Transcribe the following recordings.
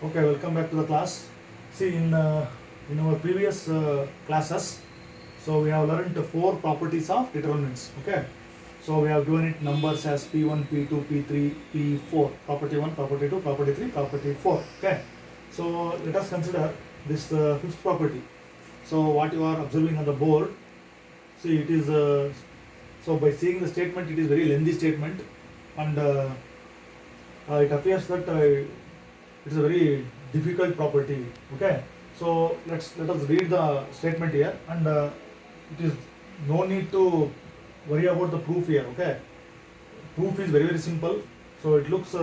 Okay, welcome back to the class. See, in our previous classes, so we have learned the four properties of determinants. Okay, so we have given it numbers as P1, P2, P3, P4. Property 1, property 2, property 3, property 4. Okay, so let us consider this fifth property. So what you are observing on the board, see it is so by seeing the statement, it is very lengthy statement, and it appears that it's a very difficult property. Okay, so let us read the statement here, and it is no need to worry about the proof here. Okay, proof is very simple, so it looks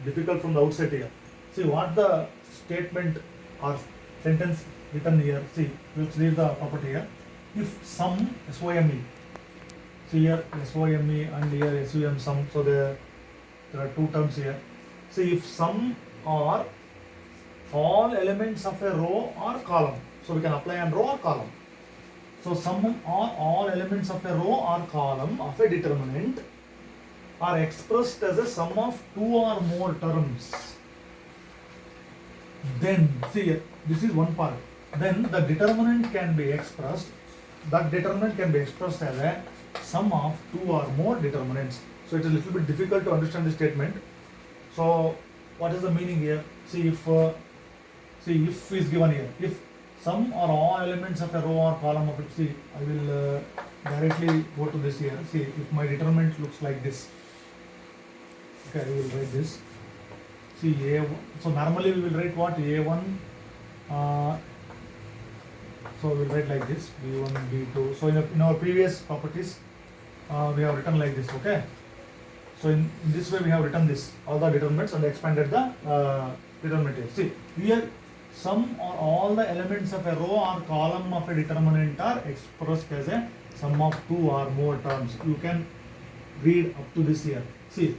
difficult from the outset here. See what the statement or sentence written here. See, let's read the property here. If sum SOME, see here SOME and here SUM sum, so there are two terms here. See, if sum or all elements of a row or column, so we can apply on row or column. So sum or all elements of a row or column of a determinant are expressed as a sum of two or more terms, then see this is one part, then the determinant can be expressed, that determinant can be expressed as a sum of two or more determinants. So it is a little bit difficult to understand this statement. So what is the meaning here? See, if is given here, if sum or all elements of a row or column of it, see I will directly go to this here. See, if my determinant looks like this, okay, I will write this. See A1, so normally we will write what? A1, so we will write like this, B1, B2. So in our previous properties, we have written like this. Okay, so in this way we have written this, all the determinants, and expanded the determinant here. See here, sum or all the elements of a row or column of a determinant are expressed as a sum of two or more terms. You can read up to this here. See,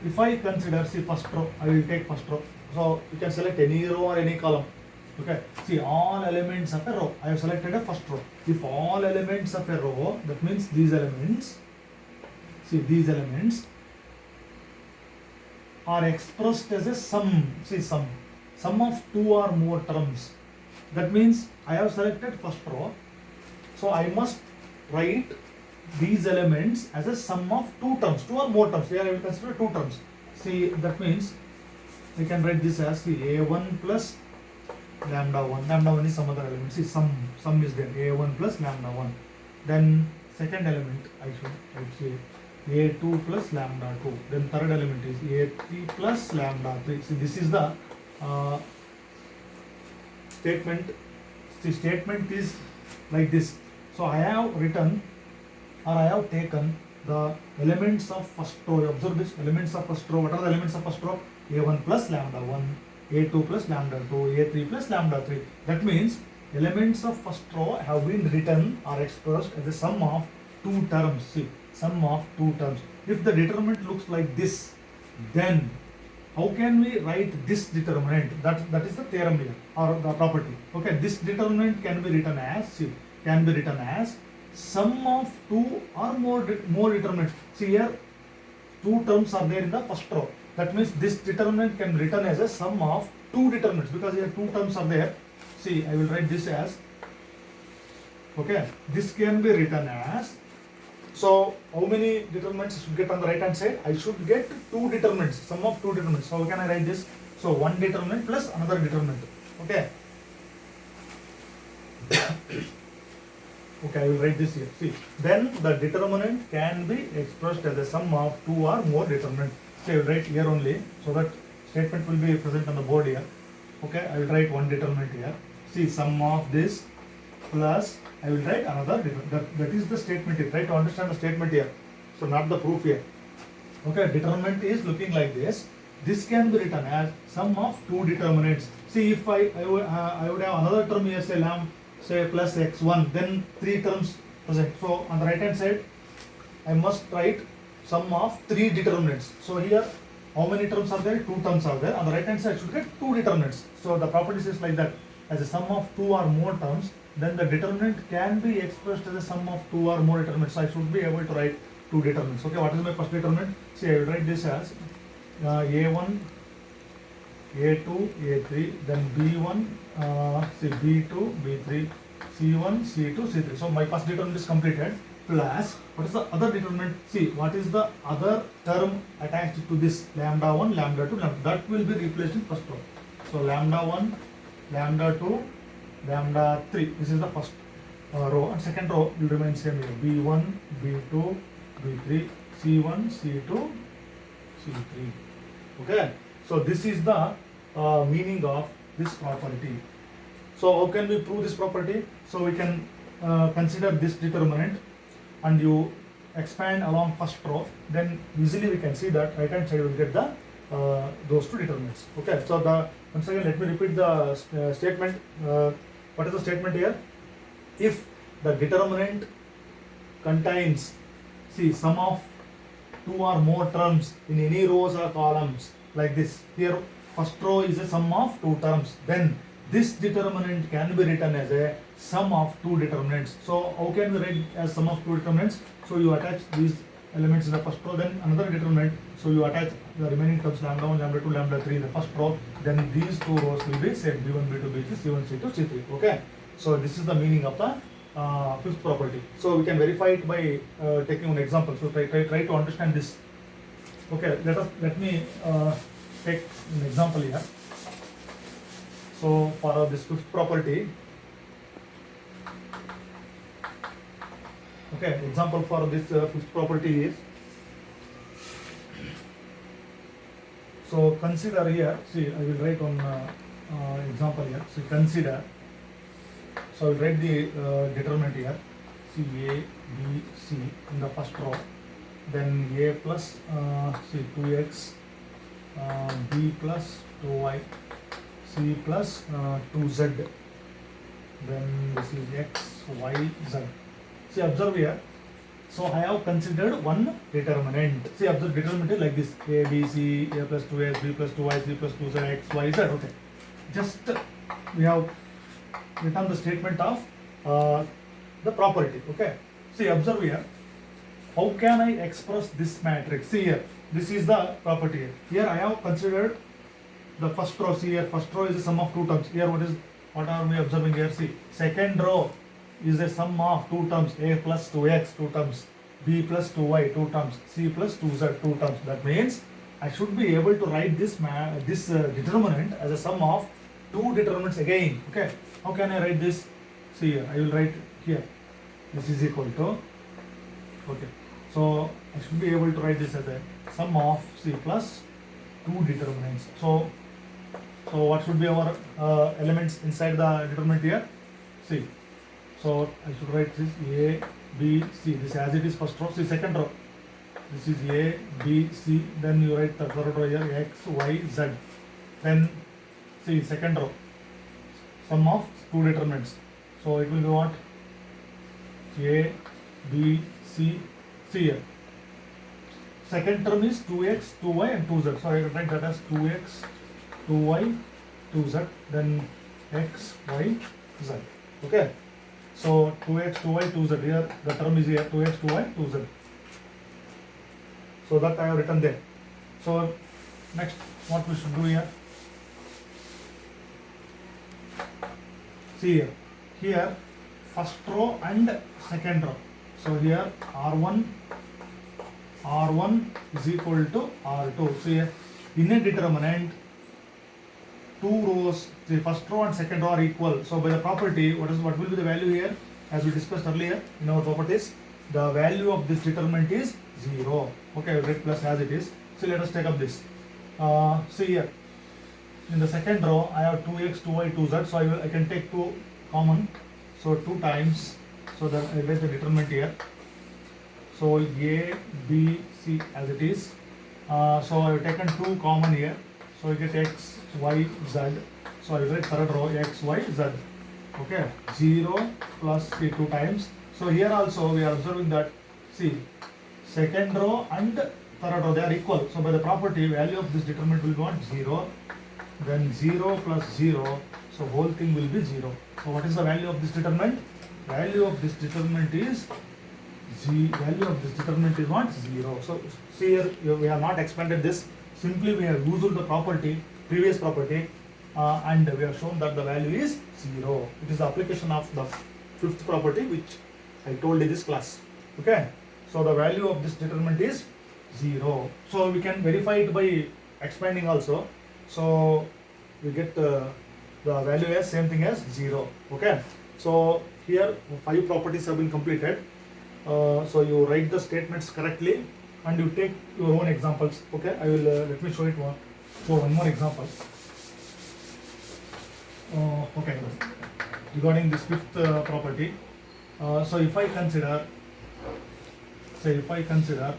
if I consider, see first row, I will take first row. So you can select any row or any column. Okay, see all elements of a row. I have selected a first row. If all elements of a row, that means these elements, see these elements are expressed as a sum. See sum of two or more terms. That means I have selected first row, so I must write these elements as a sum of two terms, two or more terms. Here I will consider two terms. See, that means we can write this as A1 plus lambda 1. Lambda 1 is some other element. See, sum is there, A1 plus lambda 1. Then second element I should say A2 plus lambda 2. Then third element is A3 plus lambda 3. See, this is the statement. The statement is like this. So I have written, or I have taken the elements of first row. Observe this, elements of first row. What are the elements of first row? A1 plus lambda 1, A2 plus lambda 2, A3 plus lambda 3. That means elements of first row have been written or expressed as a sum of two terms. See, sum of two terms. If the determinant looks like this, then how can we write this determinant? That is the theorem here, or the property. Okay, this determinant can be written as sum of two or more determinants. See here, two terms are there in the first row. That means this determinant can be written as a sum of two determinants, because here two terms are there. See, I will write this as, okay, this can be written as, so how many determinants I should get on the right hand side? I should get two determinants, sum of two determinants. So how can I write this? So one determinant plus another determinant. Okay. Okay, I will write this here. See, then the determinant can be expressed as a sum of two or more determinants. So I will write here only, so that statement will be present on the board here. Okay, I will write one determinant here. See, sum of this plus I will write another determinant. That is the statement here. Try to understand the statement here. So not the proof here. Okay, determinant is looking like this. This can be written as sum of two determinants. See, if I would have another term here, say plus x1, then three terms present. So on the right hand side, I must write sum of three determinants. So here, how many terms are there? Two terms are there. On the right hand side, I should get two determinants. So the property is like that. As a sum of two or more terms, then the determinant can be expressed as a sum of two or more determinants. So I should be able to write two determinants. Okay, what is my first determinant? See, I will write this as A1 A2, A3, then B1, see B2, B3, C1, C2, C3. So my first determinant is completed. Plus, what is the other determinant? See, what is the other term attached to this lambda 1, lambda 2, lambda? That will be replaced in first row. So lambda 1, lambda 2, lambda 3. This is the first row, and second row will remain same here. B1, B2, B3, C1, C2, C3. Okay. So this is the meaning of this property. So how can we prove this property? So we can consider this determinant, and you expand along first row, then easily we can see that right hand side will get the those two determinants. Okay, so once again let me repeat the statement. What is the statement here? If the determinant contains, see, sum of two or more terms in any rows or columns, like this, here first row is a sum of two terms, then this determinant can be written as a sum of two determinants. So how can we write as sum of two determinants? So you attach these elements in the first row, then another determinant, so you attach the remaining terms lambda 1, lambda 2, lambda 3 in the first row, then these two rows will be same, b1, b2, b3, c1, c2, c3. Okay, so this is the meaning of the fifth property. So we can verify it by taking an example. So try to understand this. Okay, let me take an example here. So for this fifth property, okay, example for this fifth property is, so consider here, see, I will write on example here. So consider, so I will write the determinant here. See, A, B, C in the first row, then A plus see 2x, B plus 2y, C plus 2z, then this is x, y, z. See, observe here. So I have considered one determinant. See, observe determinant is like this: A, B, C, A plus 2x, B plus 2y, C plus 2z, x, y, z. Okay. Just we have written the statement of the property. Okay. See, observe here. How can I express this matrix? See here. This is the property here. Here I have considered the first row. See here. First row is a sum of two terms. Here what are we observing here? See, second row is a sum of two terms: a plus 2x, two terms; b plus 2y, two terms; c plus 2z, two terms. That means I should be able to write this determinant as a sum of two determinants again. Okay, how can I write this? See here, I will write here, this is equal to, okay, so I should be able to write this as a sum of c plus two determinants. So what should be our elements inside the determinant here? See, so I should write this A, B, C. This as it is first row. See, second row. This is A, B, C. Then you write the third row here X, Y, Z. Then see second row. Sum of two determinants. So it will be what? A, B, C, C here. Second term is 2x, 2y and 2z. So I will write that as 2x, 2y, 2z. Then x, y, z. Okay. So 2x, 2y, 2z, here the term is here 2x, 2y, 2z. So that I have written there. So next what we should do here? See here first row and second row. So here R1 is equal to R2. So here in a determinant, two rows, the first row and second row are equal. So by the property, what will be the value here? As we discussed earlier in our properties, the value of this determinant is 0. Okay, I will write plus as it is. So let us take up this. See here, in the second row, I have 2x, 2y, 2z. So I can take 2 common. So 2 times. So then I write the determinant here. So A, B, C as it is. So I have taken 2 common here. So you get x, y, z. So I will write third row x, y, z. Okay, 0 plus c 2 times. So here also we are observing that, see, second row and third row, they are equal. So by the property, value of this determinant will be what? 0. Then 0 plus 0. So whole thing will be 0. So what is the value of this determinant? Value of this determinant is value of this determinant is what? 0. So see here, we have not expanded this. Simply we have used the property previous property, and we have shown that the value is 0. It is the application of the fifth property which I told in this class. Okay, so the value of this determinant is 0. So we can verify it by expanding also. So we get the value as same thing as 0. Okay, so here 5 properties have been completed. So you write the statements correctly and you take your own examples. Okay, I will let me show it one. So one more example. Okay, regarding this fifth property. So if I consider, say if I consider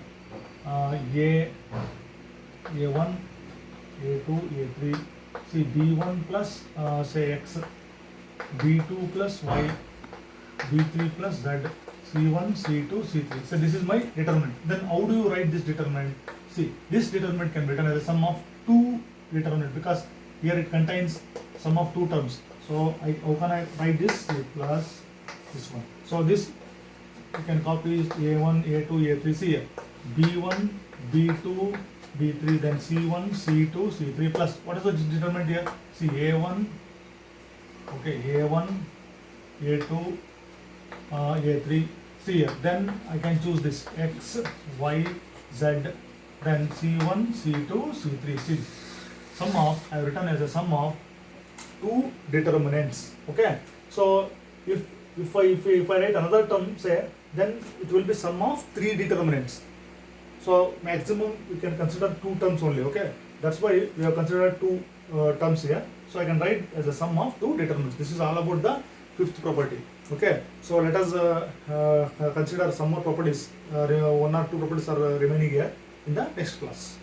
A1, A2, A3, see B1 plus say X, B2 plus Y, B3 plus Z, C1, C2, C3. So this is my determinant. Then how do you write this determinant? See, this determinant can be written as a sum of two determinant because here it contains sum of two terms. So how can I write this? C plus this one. So this you can copy A1, A2, A3. See here, B1, B2, B3, then C1, C2, C3 plus. What is the determinant here? See A1, okay, A1, A2, A3. See here, then I can choose this X, Y, Z, then C1, C2, C3. See, sum of, I have written as a sum of two determinants. Okay, so if I write another term, say, then it will be sum of three determinants. So maximum we can consider two terms only. Okay, that's why we have considered two terms here. So I can write as a sum of two determinants. This is all about the fifth property. Okay, so let us consider some more properties. One or two properties are remaining here in the next class.